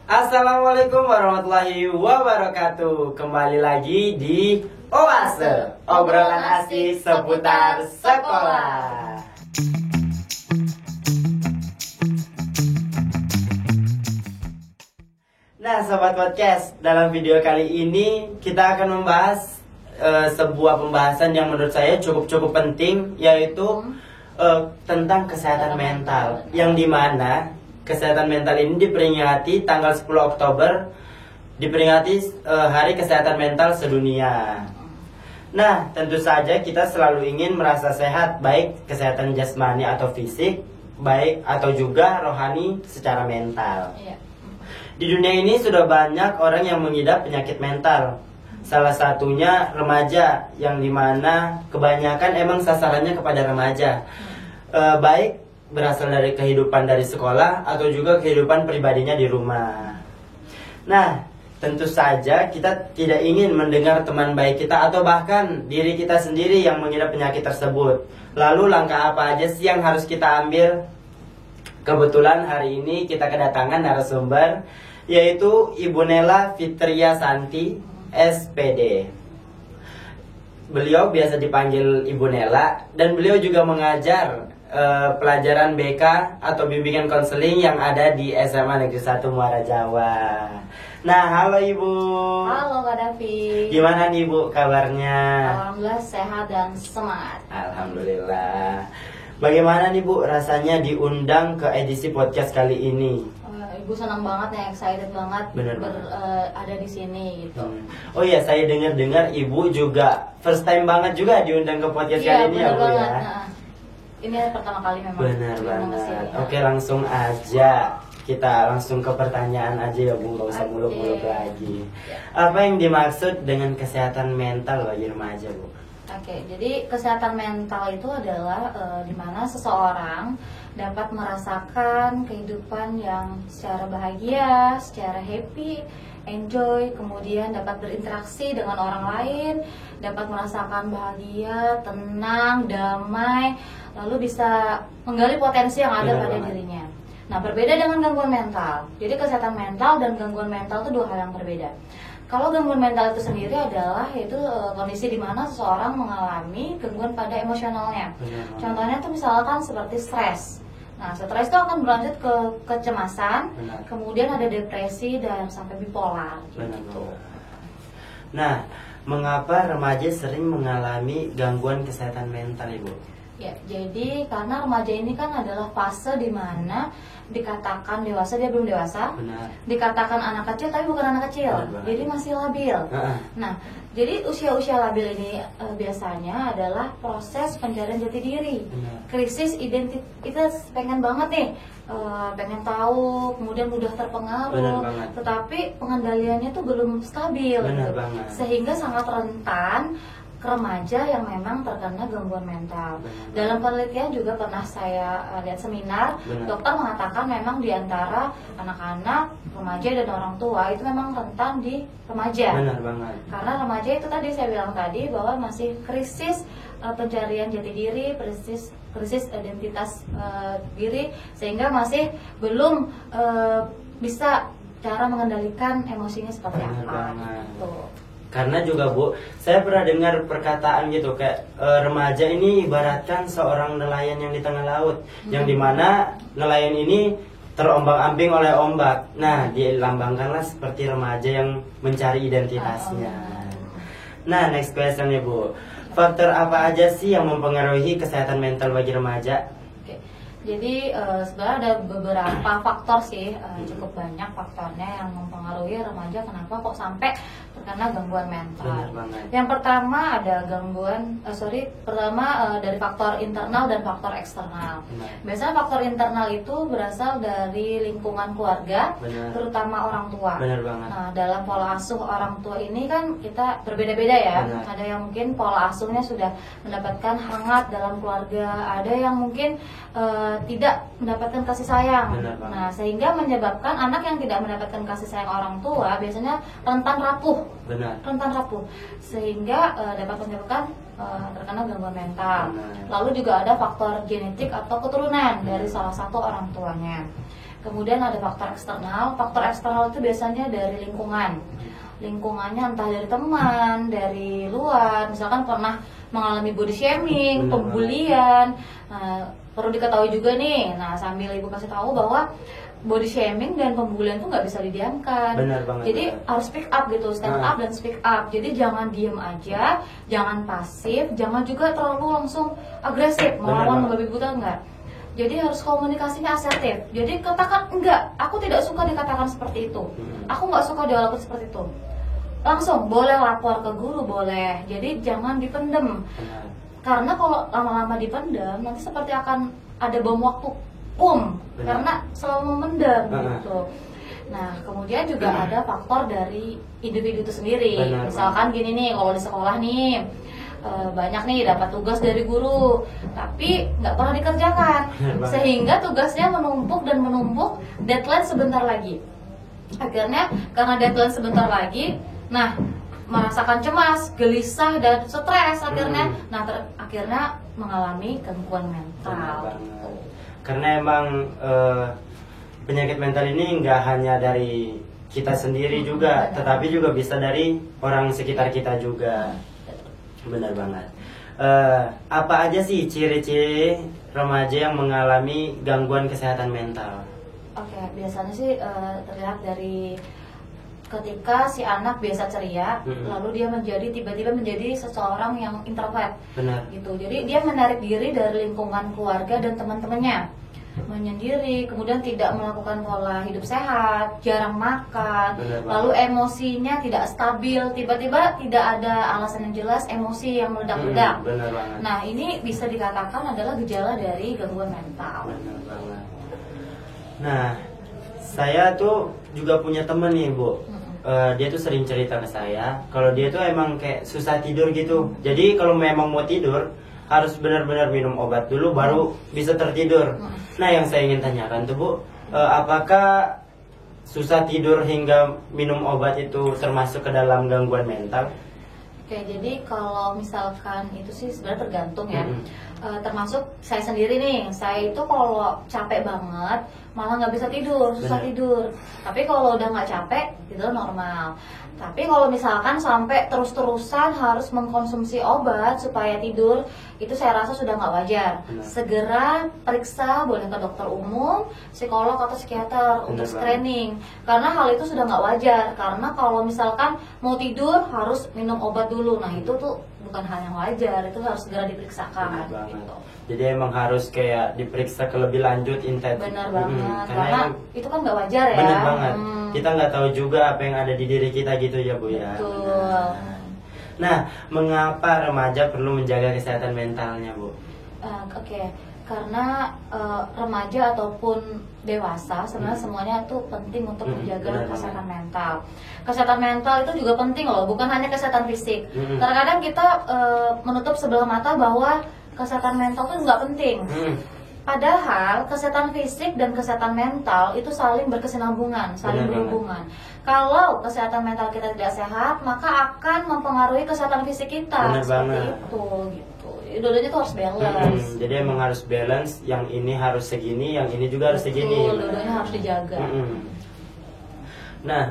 Assalamualaikum warahmatullahi wabarakatuh. Kembali lagi di Oase, obrolan asik seputar sekolah. Nah, Sobat Podcast, dalam video kali ini kita akan membahas sebuah pembahasan yang menurut saya cukup penting, yaitu tentang kesehatan mental, yang dimana kesehatan mental ini diperingati tanggal 10 Oktober, diperingati Hari Kesehatan Mental Sedunia. Nah, tentu saja kita selalu ingin merasa sehat, baik kesehatan jasmani atau fisik, baik atau juga rohani secara mental. Di dunia ini sudah banyak orang yang mengidap penyakit mental. Salah satunya remaja, yang dimana kebanyakan emang sasarannya kepada remaja, baik berasal dari kehidupan dari sekolah atau juga kehidupan pribadinya di rumah. Nah, tentu saja kita tidak ingin mendengar teman baik kita atau bahkan diri kita sendiri yang mengidap penyakit tersebut. Lalu langkah apa aja sih yang harus kita ambil? Kebetulan hari ini kita kedatangan narasumber, yaitu Ibu Nela Fitria Santi, SPD. Beliau biasa dipanggil Ibu Nela, dan beliau juga mengajar pelajaran BK atau bimbingan konseling yang ada di SMA Negeri 1 Muara Jawa. Nah, halo Ibu. Halo Kak Davi. Gimana nih Ibu kabarnya? Alhamdulillah sehat dan semangat. Alhamdulillah. Bagaimana nih Bu rasanya diundang ke edisi podcast kali ini? Ibu senang banget ya, excited banget ada di sini gitu. Oh iya, saya dengar Ibu juga first time banget juga diundang ke podcast kali ini ya Bu ya. Ini pertama kali memang. Benar banget. Oke, langsung aja kita langsung ke pertanyaan aja ya Bu, nggak usah muluk-muluk lagi. Apa yang dimaksud dengan kesehatan mental bagi remaja Bu? Oke, jadi kesehatan mental itu adalah di mana seseorang dapat merasakan kehidupan yang secara bahagia, secara happy, enjoy, kemudian dapat berinteraksi dengan orang lain, dapat merasakan bahagia, tenang, damai, lalu bisa menggali potensi yang ada pada dirinya. Nah, berbeda dengan gangguan mental. Jadi kesehatan mental dan gangguan mental itu dua hal yang berbeda. Kalau gangguan mental itu sendiri adalah yaitu kondisi di mana seseorang mengalami gangguan pada emosionalnya. Contohnya tuh misalkan seperti stres. Nah, stres itu akan berlanjut ke kecemasan, kemudian ada depresi dan sampai bipolar gitu. Nah, mengapa remaja sering mengalami gangguan kesehatan mental, Ibu? Ya, jadi karena remaja ini kan adalah fase di mana dikatakan dewasa, dia belum dewasa. Dikatakan anak kecil tapi bukan anak kecil. Jadi masih labil. Nah, jadi usia-usia labil ini biasanya adalah proses pencarian jati diri. Krisis identitas, pengen banget nih, pengen tahu, kemudian mudah terpengaruh. Tetapi pengendaliannya tuh belum stabil. Sehingga sangat rentan remaja yang memang terkena gangguan mental. Dalam penelitian juga pernah saya lihat seminar, dokter mengatakan memang di antara anak-anak, remaja dan orang tua itu memang rentan di remaja. Karena remaja itu tadi saya bilang tadi bahwa masih krisis pencarian jati diri, krisis identitas diri, sehingga masih belum bisa cara mengendalikan emosinya seperti apa. Gitu. Karena juga Bu, saya pernah dengar perkataan gitu kayak remaja ini ibaratkan seorang nelayan yang di tengah laut, yang dimana nelayan ini terombang-ambing oleh ombak. Nah, dilambangkanlah seperti remaja yang mencari identitasnya. Nah, next question ya Bu, faktor apa aja sih yang mempengaruhi kesehatan mental bagi remaja? Jadi sebenarnya ada beberapa faktor sih, cukup banyak faktornya yang mempengaruhi remaja kenapa kok sampai terkena gangguan mental. Yang pertama ada dari faktor internal dan faktor eksternal. Biasanya faktor internal itu berasal dari lingkungan keluarga, terutama orang tua. Nah, dalam pola asuh orang tua ini kan kita berbeda-beda ya. Ada yang mungkin pola asuhnya sudah mendapatkan hangat dalam keluarga, ada yang mungkin tidak mendapatkan kasih sayang. Nah, sehingga menyebabkan anak yang tidak mendapatkan kasih sayang orang tua biasanya rentan rapuh. Sehingga dapat menyebabkan terkena gangguan mental. Lalu juga ada faktor genetik atau keturunan dari salah satu orang tuanya. Kemudian ada faktor eksternal. Faktor eksternal itu biasanya dari lingkungan. Lingkungannya entah dari teman, dari luar, misalkan pernah mengalami body shaming, pembulian. Perlu diketahui juga nih, nah sambil ibu kasih tahu bahwa body shaming dan pembulian itu nggak bisa didiamkan. Jadi harus speak up gitu, stand up dan speak up. Jadi jangan diem aja, jangan pasif, jangan juga terlalu langsung agresif melawan membabi buta, enggak. Jadi harus komunikasinya asertif. Jadi katakan enggak, aku tidak suka dikatakan seperti itu. Aku nggak suka dilakukan seperti itu. Langsung boleh lapor ke guru, boleh. Jadi jangan dipendem. Karena kalau lama-lama dipendam nanti seperti akan ada bom waktu, karena selalu memendam gitu. Nah, kemudian juga ada faktor dari individu itu sendiri. Misalkan gini nih, kalau di sekolah nih banyak nih dapat tugas dari guru, tapi nggak pernah dikerjakan, sehingga tugasnya menumpuk dan menumpuk, deadline sebentar lagi. Akhirnya karena deadline sebentar lagi, nah merasakan cemas, gelisah dan stres akhirnya, akhirnya mengalami gangguan mental. Karena emang penyakit mental ini nggak hanya dari kita sendiri juga, tetapi juga bisa dari orang sekitar kita juga. Benar banget. Apa aja sih ciri-ciri remaja yang mengalami gangguan kesehatan mental? Oke, biasanya sih terlihat dari ketika si anak biasa ceria, lalu dia tiba-tiba menjadi seseorang yang introvert. Benar. Gitu. Jadi dia menarik diri dari lingkungan keluarga dan teman-temannya, menyendiri, kemudian tidak melakukan pola hidup sehat, jarang makan, lalu emosinya tidak stabil, tiba-tiba tidak ada alasan yang jelas, emosi yang meledak-ledak. Nah, ini bisa dikatakan adalah gejala dari gangguan mental. Benar banget. Nah, saya tuh juga punya temen nih, Bu. Dia tuh sering cerita ke saya kalau dia tuh emang kayak susah tidur gitu. Jadi kalau memang mau tidur harus benar-benar minum obat dulu baru bisa tertidur. Nah, yang saya ingin tanyakan tuh, Bu, apakah susah tidur hingga minum obat itu termasuk ke dalam gangguan mental? Oke, jadi kalau misalkan itu sih sebenarnya tergantung ya. Termasuk saya sendiri nih, saya itu kalau capek banget malah nggak bisa tidur, susah tidur. Tapi kalau udah nggak capek, tidur normal. Tapi kalau misalkan sampai terus-terusan harus mengkonsumsi obat supaya tidur, itu saya rasa sudah nggak wajar. Segera periksa, boleh ke dokter umum, psikolog atau psikiater untuk screening. Karena hal itu sudah nggak wajar. Karena kalau misalkan mau tidur harus minum obat dulu, nah itu tuh bukan hal yang wajar, itu harus segera diperiksakan. Gitu. Jadi emang harus kayak diperiksa ke lebih lanjut, intens. Benar banget, karena itu kan nggak wajar ya. Benar banget. Kita nggak tahu juga apa yang ada di diri kita gitu ya, Bu ya. Betul. Nah, mengapa remaja perlu menjaga kesehatan mentalnya, Bu? Oke. Karena remaja ataupun dewasa sebenarnya semuanya itu penting untuk menjaga kesehatan mental. Kesehatan mental itu juga penting loh, bukan hanya kesehatan fisik. Terkadang kita menutup sebelah mata bahwa kesehatan mental itu nggak penting. Padahal kesehatan fisik dan kesehatan mental itu saling berkesinambungan, saling berhubungan. Kalau kesehatan mental kita tidak sehat, maka akan mempengaruhi kesehatan fisik kita. Seperti itu, gitu. Dua-duanya itu harus balance. Jadi emang harus balance. Yang ini harus segini, yang ini juga harus segini. Dua-duanya harus dijaga. Nah,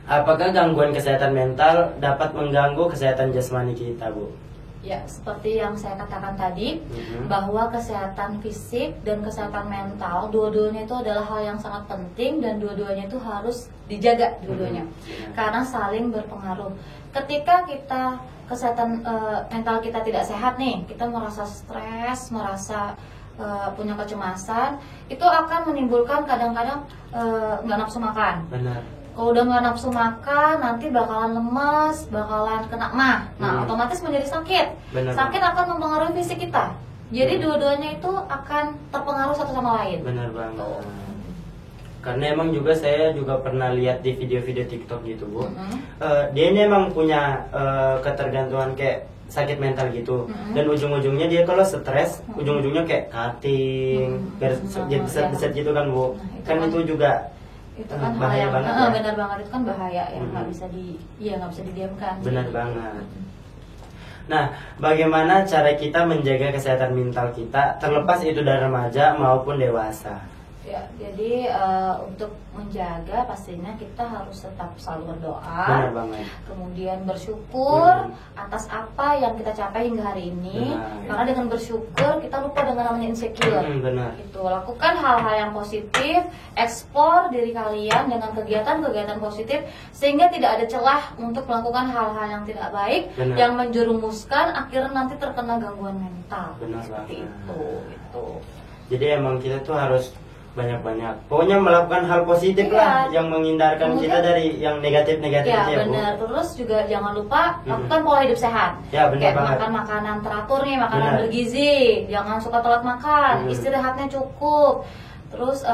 apakah gangguan kesehatan mental dapat mengganggu kesehatan jasmani kita, Bu? Ya, seperti yang saya katakan tadi, bahwa kesehatan fisik dan kesehatan mental, dua-duanya itu adalah hal yang sangat penting dan dua-duanya itu harus dijaga dua-duanya, karena saling berpengaruh. Ketika kita kesehatan mental kita tidak sehat nih, kita merasa stres, merasa punya kecemasan, itu akan menimbulkan kadang-kadang nggak nafsu makan. Benar. Kalau udah nggak nafsu makan, nanti bakalan lemas, bakalan kena mah. Nah, otomatis menjadi sakit. Sakit akan mempengaruhi fisik kita. Jadi dua-duanya itu akan terpengaruh satu sama lain. Benar banget. Karena emang juga saya juga pernah lihat di video-video TikTok gitu, Bu. Dia ini emang punya ketergantungan kayak sakit mental gitu. Dan ujung-ujungnya dia kalau stres, ujung-ujungnya kayak cutting, jadi beset-beset gitu kan, Bu. Kan itu juga itu kan bahaya banget ya. Benar banget, itu kan bahaya ya, nggak bisa nggak bisa didiamkan. Benar banget. Nah, bagaimana cara kita menjaga kesehatan mental kita terlepas itu dari remaja maupun dewasa? Ya, jadi untuk menjaga pastinya kita harus tetap selalu berdoa. Benar banget. Kemudian bersyukur atas apa yang kita capai hingga hari ini. Benar. Karena dengan bersyukur kita lupa dengan namanya insecure. Benar. Itu lakukan hal-hal yang positif, ekspor diri kalian dengan kegiatan-kegiatan positif sehingga tidak ada celah untuk melakukan hal-hal yang tidak baik. Benar. Yang menjerumuskan akhirnya nanti terkena gangguan mental. Benar Seperti banget. itu. Jadi emang kita tuh harus banyak-banyak, pokoknya melakukan hal positif lah, yang menghindarkan kita dari yang negatif-negatif. Ya benar. Terus juga jangan lupa lakukan pola hidup sehat. Ya benar banget. Makan makanan teratur nih, makanan Benar. bergizi, jangan suka telat makan, istirahatnya cukup. Terus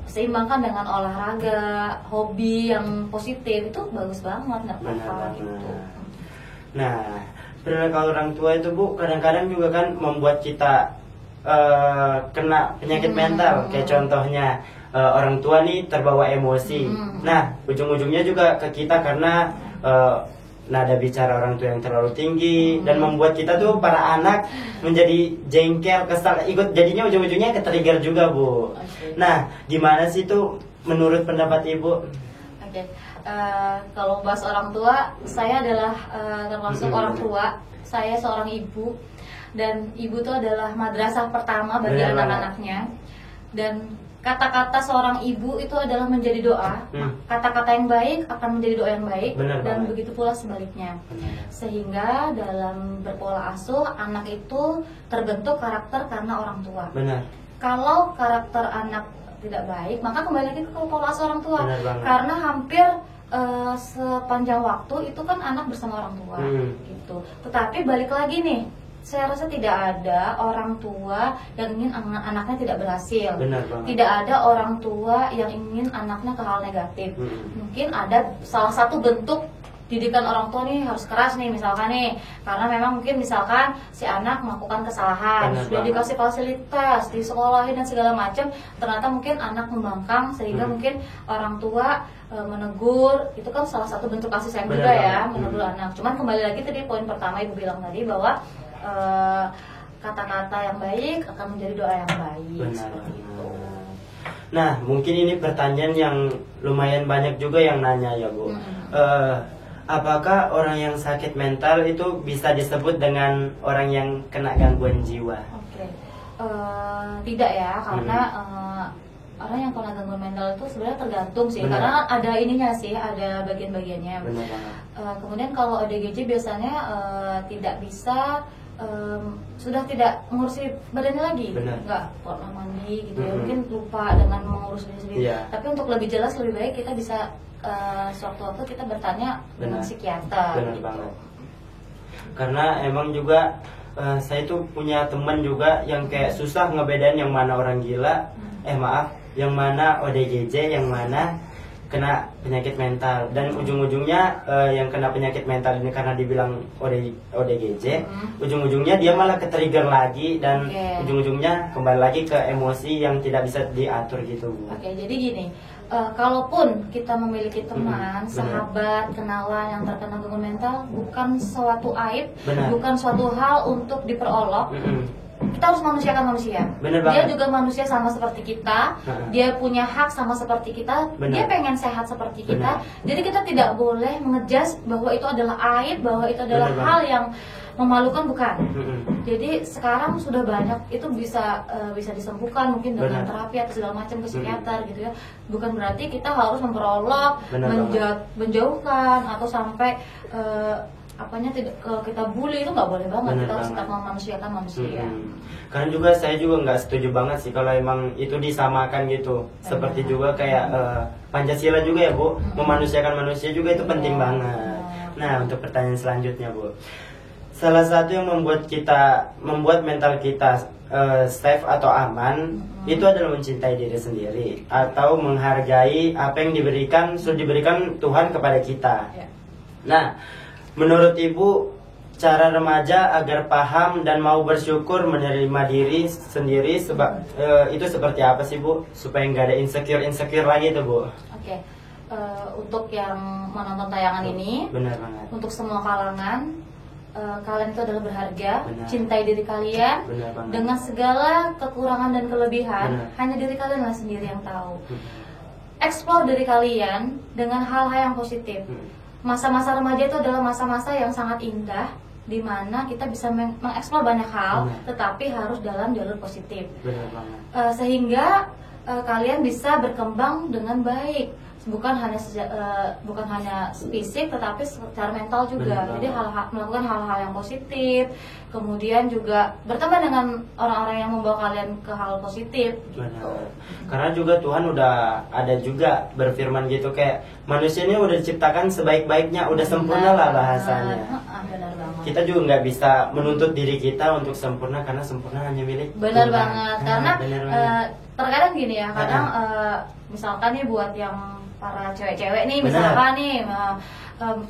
seimbangkan dengan olahraga, hobi yang positif, itu bagus banget, nggak apa-apa gitu. Nah, perilaku orang tua itu Bu, kadang-kadang juga kan membuat kita kena penyakit mental. Kayak contohnya orang tua nih terbawa emosi. Nah, ujung-ujungnya juga ke kita karena nada bicara orang tua yang terlalu tinggi dan membuat kita tuh para anak menjadi jengkel, kesal, ikut jadinya ujung-ujungnya ke-trigger juga Bu. Nah, gimana sih tuh menurut pendapat Ibu? Oke. Kalau bahas orang tua, saya adalah termasuk orang tua. Saya seorang ibu. Dan ibu itu adalah madrasah pertama bagi anak-anaknya. Dan kata-kata seorang ibu itu adalah menjadi doa. Kata-kata yang baik akan menjadi doa yang baik. Dan begitu pula sebaliknya. Sehingga dalam berpola asuh, anak itu terbentuk karakter karena orang tua. Kalau karakter anak tidak baik, maka kembali lagi ke pola asuh orang tua. Karena hampir sepanjang waktu itu kan anak bersama orang tua gitu. Tetapi balik lagi nih, saya rasa tidak ada orang tua yang ingin anaknya tidak berhasil. Tidak ada orang tua yang ingin anaknya ke hal negatif. Mungkin ada salah satu bentuk didikan orang tua nih harus keras nih, misalkan nih, karena memang mungkin misalkan si anak melakukan kesalahan, sudah dikasih fasilitas, disekolahin dan segala macam, ternyata mungkin anak membangkang sehingga mungkin orang tua menegur. Itu kan salah satu bentuk kasih sayang juga ya, menegur anak. Cuman kembali lagi tadi poin pertama ibu bilang tadi bahwa kata-kata yang baik akan menjadi doa yang baik. Seperti itu. Nah, mungkin ini pertanyaan yang lumayan banyak juga yang nanya ya Bu. Apakah orang yang sakit mental itu bisa disebut dengan orang yang kena gangguan jiwa? Tidak ya, karena orang yang kena gangguan mental itu sebenarnya tergantung sih. Karena ada ininya sih, ada bagian-bagiannya. Kemudian kalau ODGJ biasanya tidak bisa, sudah tidak mengurusi badannya lagi, nggak pernah mandi gitu ya, mungkin lupa dengan mengurus diri sendiri. Tapi untuk lebih jelas, lebih baik kita bisa sewaktu-waktu kita bertanya dengan psikiater. Karena emang juga saya tuh punya teman juga yang kayak susah ngebedain yang mana orang gila, yang mana ODGJ, yang mana kena penyakit mental. Dan ujung-ujungnya yang kena penyakit mental ini karena dibilang ODGJ, ujung-ujungnya dia malah ke-trigger lagi dan ujung-ujungnya kembali lagi ke emosi yang tidak bisa diatur gitu Bu. Jadi gini, kalaupun kita memiliki teman, sahabat, kenalan yang terkena gangguan mental, bukan suatu aib, bukan suatu hal untuk diperolok. Kita harus manusiakan manusia. Dia juga manusia sama seperti kita. Dia punya hak sama seperti kita. Dia pengen sehat seperti kita. Jadi kita tidak boleh mengejudge bahwa itu adalah aib, bahwa itu adalah hal yang memalukan, bukan. Jadi sekarang sudah banyak itu bisa disembuhkan mungkin dengan terapi atau segala macam ke psikiater gitu ya. Bukan berarti kita harus memperolok, menjauhkan atau sampai tidak kita bully, itu nggak boleh banget. Kita harus tetap memanusiakan manusia. Karena juga saya juga nggak setuju banget sih kalau emang itu disamakan gitu. Seperti juga kayak Pancasila juga ya Bu, memanusiakan manusia juga itu penting banget. Nah, untuk pertanyaan selanjutnya Bu, salah satu yang membuat mental kita safe atau aman itu adalah mencintai diri sendiri atau menghargai apa yang sudah diberikan Tuhan kepada kita. Nah, menurut Ibu, cara remaja agar paham dan mau bersyukur menerima diri sendiri itu seperti apa sih Bu? Supaya nggak ada insecure lagi tuh Bu. Untuk yang menonton tayangan ini, benar banget. untuk semua kalangan, kalian itu adalah berharga. Cintai diri kalian dengan segala kekurangan dan kelebihan. Hanya diri kalian lah sendiri yang tahu. Explore diri kalian dengan hal-hal yang positif. Masa-masa remaja itu adalah masa-masa yang sangat indah, di mana kita bisa mengeksplor banyak hal, tetapi harus dalam jalur positif. Sehingga kalian bisa berkembang dengan baik, bukan hanya fisik, tetapi secara mental juga. Jadi melakukan hal-hal yang positif, kemudian juga berteman dengan orang-orang yang membawa kalian ke hal positif. Karena juga Tuhan udah ada juga berfirman gitu, kayak manusia ini udah diciptakan sebaik-baiknya, udah sempurna lah bahasanya. Kita juga nggak bisa menuntut diri kita untuk sempurna, karena sempurna hanya milik Tuhan. Banget. Karena terkadang gini ya, kadang misalkan nih buat yang para cewek-cewek nih, misalkan nih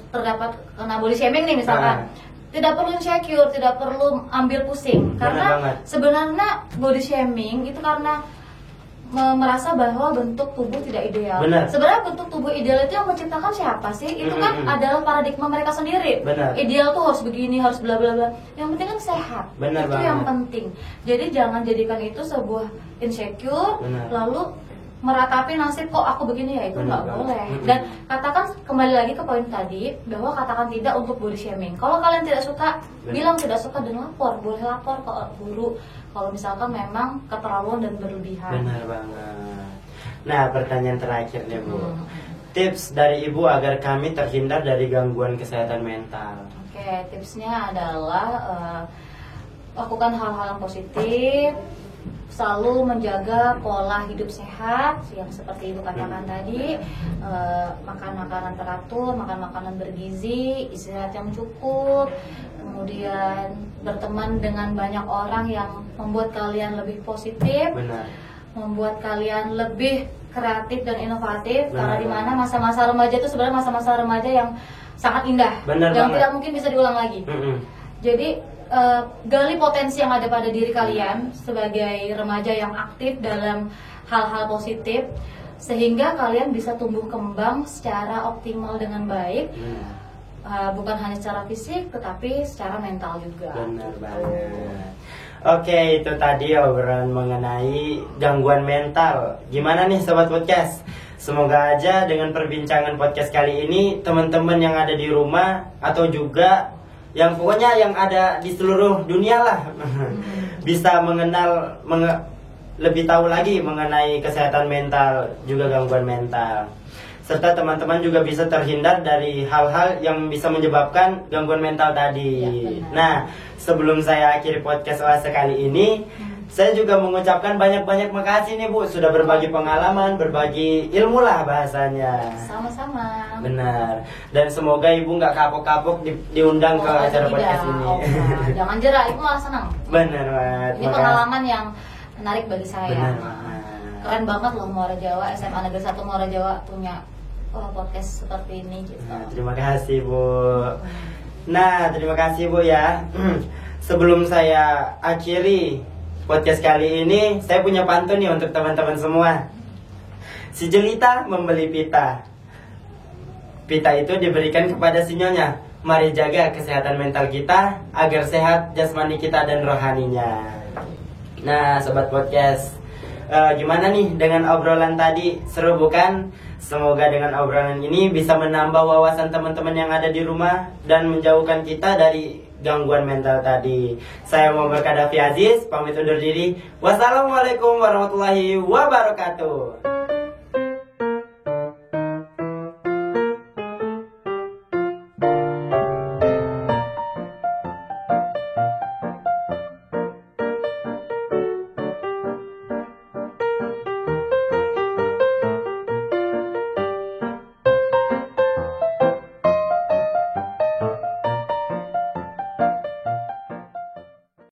terdapat kena body shaming nih misalkan, tidak perlu insecure, tidak perlu ambil pusing, karena sebenarnya body shaming itu karena merasa bahwa bentuk tubuh tidak ideal. Sebenarnya bentuk tubuh ideal itu yang menciptakan siapa sih? Itu kan adalah paradigma mereka sendiri. Ideal tuh harus begini, harus bla bla bla. Yang penting kan sehat. Itu yang penting. Jadi jangan jadikan itu sebuah insecure, lalu meratapi nasib kok aku begini, ya itu nggak boleh. Dan katakan kembali lagi ke poin tadi, bahwa katakan tidak untuk body shaming. Kalau kalian tidak suka, bilang tidak suka dan lapor. Boleh lapor ke guru kalau misalkan memang keterlaluan dan berlebihan. Benar banget. Nah, pertanyaan terakhir nih Bu, tips dari Ibu agar kami terhindar dari gangguan kesehatan mental. Oke, tipsnya adalah lakukan hal-hal yang positif, selalu menjaga pola hidup sehat yang seperti Ibu katakan tadi, makan makanan teratur, makan makanan bergizi, istirahat yang cukup, kemudian berteman dengan banyak orang yang membuat kalian lebih positif, membuat kalian lebih kreatif dan inovatif. Karena di mana masa-masa remaja itu sebenarnya masa-masa remaja yang sangat indah, yang tidak mungkin bisa diulang lagi. Jadi gali potensi yang ada pada diri kalian sebagai remaja yang aktif dalam hal-hal positif, sehingga kalian bisa tumbuh kembang secara optimal dengan baik. Bukan hanya secara fisik, tetapi secara mental juga. Benar banget. Oke, itu tadi obrolan mengenai gangguan mental. Gimana nih Sobat Podcast? Semoga aja dengan perbincangan podcast kali ini, teman-teman yang ada di rumah atau juga yang pokoknya yang ada di seluruh dunia lah bisa mengenal, lebih tahu lagi mengenai kesehatan mental, juga gangguan mental. Serta teman-teman juga bisa terhindar dari hal-hal yang bisa menyebabkan gangguan mental tadi. Nah, sebelum saya akhiri podcast Oase kali ini, saya juga mengucapkan banyak-banyak makasih nih Bu, sudah berbagi pengalaman, berbagi ilmu lah bahasanya. Sama-sama. Benar. Dan semoga Ibu nggak kapok-kapok diundang ke acara podcast ini. Jangan jerah, Ibu malah senang. Benar banget. Ini pengalaman yang menarik bagi saya. Benar banget. Keren banget loh Muara Jawa, SMA Negeri 1 Muara Jawa punya podcast seperti ini gitu. Nah, terima kasih Bu. Nah, terima kasih Bu ya. Sebelum saya akhiri podcast kali ini, saya punya pantun nih untuk teman-teman semua. Si jelita membeli pita. Pita itu diberikan kepada si nyonya. Mari jaga kesehatan mental kita agar sehat jasmani kita dan rohaninya. Nah, Sobat Podcast, gimana nih dengan obrolan tadi? Seru bukan? Semoga dengan obrolan ini bisa menambah wawasan teman-teman yang ada di rumah dan menjauhkan kita dari gangguan mental tadi. Saya Muhammad Kadafi Aziz, pamit undur diri. Wassalamualaikum warahmatullahi wabarakatuh.